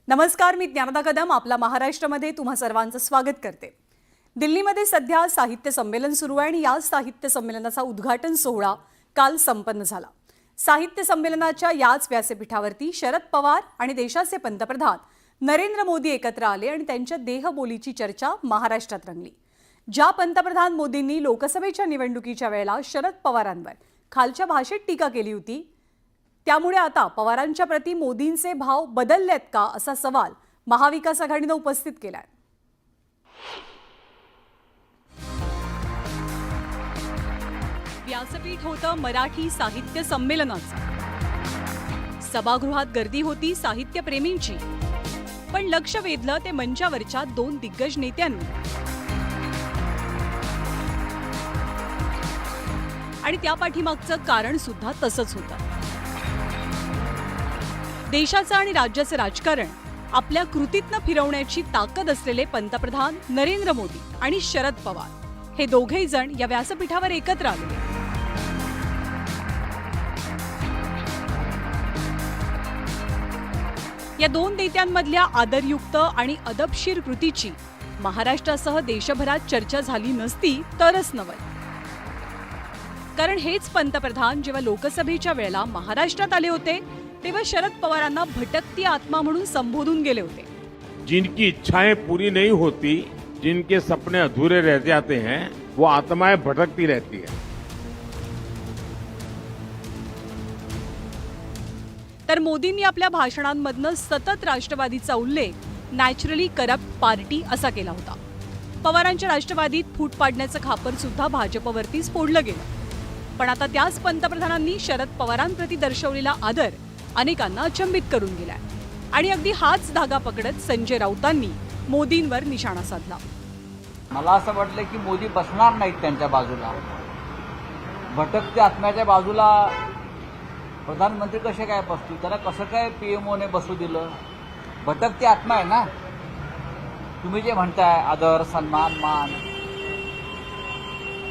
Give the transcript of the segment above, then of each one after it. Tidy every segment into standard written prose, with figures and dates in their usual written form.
नमस्कार, मी ज्ञानदा कदम आपला महाराष्ट्रामध्ये तुम्हा सर्वांचं स्वागत करते। दिल्लीमध्ये सध्या साहित्य संमेलन सुरू आहे आणि या साहित्य संमेलनाचा उद्घाटन सोहळा काल संपन्न झाला। साहित्य संमेलनाच्या याच व्यासपीठावरती शरद पवार आणि देशाचे पंतप्रधान नरेंद्र मोदी एकत्र आले आणि त्यांच्या देहबोलीची चर्चा महाराष्ट्रात रंगली। ज्या पंतप्रधान मोदींनी लोकसभेच्या निवडणुकीच्या वेळेला शरद पवारांवर खालच्या भाषेत टीका केली होती, त्यामुळे आता पवारांच्या प्रति मोदींचे भाव बदललेत का असा सवाल महाविकास आघाडीने उपस्थित केलाय। व्यासपीठ होतं मराठी साहित्य संमेलनाचं। सभागृहात गर्दी होती साहित्यप्रेमींची, पण लक्ष वेधलं ते मंचावरच्या दोन दिग्गज नेत्यांनी। आणि त्या पाठीमागचं कारण सुद्धा तसंच होतं। देशाचं आणि राज्याचं राजकारण आपल्या कृतीतनं फिरवण्याची ताकद असलेले पंतप्रधान नरेंद्र मोदी आणि शरद पवार हे दोघेही जण या व्यासपीठावर एकत्र आले। या दोन नेत्यांमधल्या आदरयुक्त आणि अदबशीर कृतीची महाराष्ट्रासह देशभरात चर्चा झाली नसती तरच नवल। कारण हेच पंतप्रधान जेव्हा लोकसभेच्या वेळेला महाराष्ट्रात आले होते तेव्हा शरद पवारांना भटकती आत्मा म्हणून संबोधून गेले होते। जिनकी इच्छाएं पूरी नहीं होती, जिनके सपने अधूरे रह जाते हैं, वो आत्माएं भटकती रहती है। तर मोदींनी आपल्या भाषणांमधनं सतत राष्ट्रवादीचा उल्लेख नॅचरली करप्ट पार्टी असा केला होता। पवारांच्या राष्ट्रवादीत फूट पाडण्याचं खापर सुद्धा भाजपवरतीच फोडलं गेलं। पण आता त्याच पंतप्रधानांनी शरद पवारांप्रती दर्शवलेला आदर अनेकांना अचंबित करून गेलाय आणि अगदी हाच धागा पकडत संजय राऊतांनी मोदींवर निशाणा साधला। मला असं वाटलं की मोदी बसणार नाहीत त्यांच्या बाजूला, भटकत्या आत्म्याच्या बाजूला प्रधानमंत्री कसे काय बसतील, त्याला कसं काय पीएमओने बसू दिलं? भटकती आत्मा आहे ना, तुम्ही जे म्हणताय आदर सन्मान मान,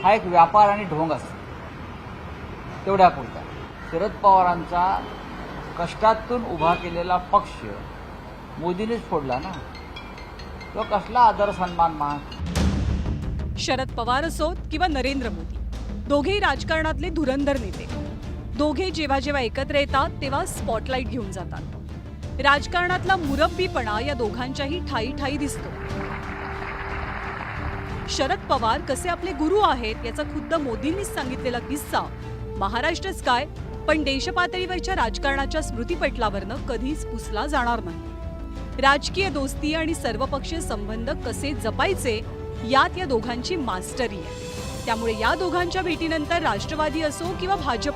हा एक व्यापार आणि ढोंग असतो तेवढ्यापुरता। शरद पवारांचा कष्टातून उभा केलेला पक्ष मोदींनीच फोडला ना, तो कसला आदर सन्मान मान? शरद पवार असोत किंवा नरेंद्र मोदी, दोघेही राजकारणातले धुरंधर नेते। दोघे जेव्हा जेव्हा एकत्र येतात तेव्हा स्पॉटलाइट घेऊन जातात। राजकारणातला मुरब्बीपणा या दोघांच्याही ठाई ठाई दिसतो। शरद पवार कसे आपले गुरु आहेत याचा खुद्द मोदींनीच सांगितलेला किस्सा महाराष्ट्रच काय पण देशपातळीवरच्या राजकारणाच्या स्मृतीपटलावरनं कधीच पुसला जाणार नाही। राजकीय दोस्ती आणि सर्वपक्षीय संबंध कसे जपायचे यात या दोघांची मास्टरी आहे। त्यामुळे या दोघांच्या भेटीनंतर राष्ट्रवादी असो किंवा भाजप,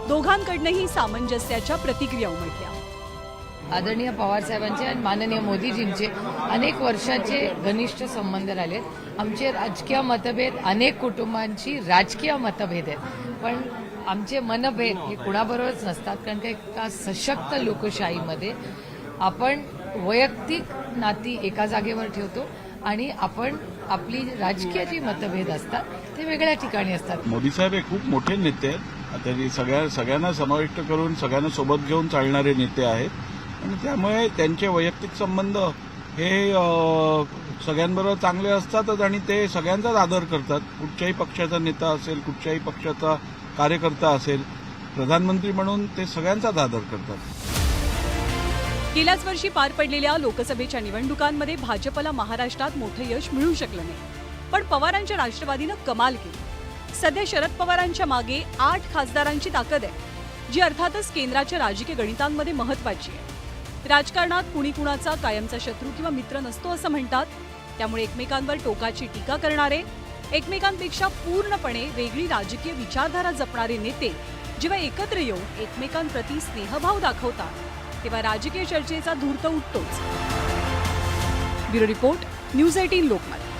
दोघांकडनंही सामंजस्याच्या प्रतिक्रिया उमटल्या। आदरणीय पवार साहेबांचे आणि माननीय मोदीजींचे अनेक वर्षाचे घनिष्ठ संबंध राहिलेत। आमचे राजकीय मतभेद, अनेक कुटुंबांची राजकीय मतभेद आहेत, पण आमचे मनभेद हे कुणाबरोबरच नसतात। कारण का एका सशक्त लोकशाहीमध्ये आपण वैयक्तिक नाती एका जागेवर ठेवतो आणि आपण आपली राजकीय जी मतभेद असतात ते वेगळ्या ठिकाणी असतात। मोदी साहेब हे खूप मोठे नेते आहेत, त्यांनी सगळ्यांना समाविष्ट करून सगळ्यांना सोबत घेऊन चालणारे नेते आहेत आणि त्यामुळे त्यांचे वैयक्तिक संबंध हे सगळ्यांबरोबर चांगले असतातच आणि ते सगळ्यांचाच आदर करतात। कुठच्याही पक्षाचा नेता असेल, कुठच्याही पक्षाचा कार्यकर्ता असेल, प्रधानमंत्री म्हणून ते सगळ्यांचाच आदर करतात। गेल्याच वर्षी पार पडलेल्या लोकसभेच्या निवडणुकांमध्ये भाजपला महाराष्ट्रात मोठं यश मिळू शकलं नाही, पण पवारांच्या राष्ट्रवादीनं कमाल केली। सध्या शरद पवारांच्या मागे 8 खासदारांची ताकद आहे, जी अर्थातच केंद्राच्या राजकीय गणितांमध्ये महत्वाची आहे। राजकारणात कुणी कुणाचा कायमचा शत्रू किंवा मित्र नसतो असं म्हणतात, त्यामुळे एकमेकांवर टोकाची टीका करणारे, एकमेकांपेक्षा पूर्णपणे वेगळी राजकीय विचारधारा जपणारे नेते जेव्हा एकत्र येऊन एकमेकांप्रती स्नेहभाव दाखवतात तेव्हा राजकीय चर्चेचा धूर्त उठतोच। Bureau report, news 18 Lokmat.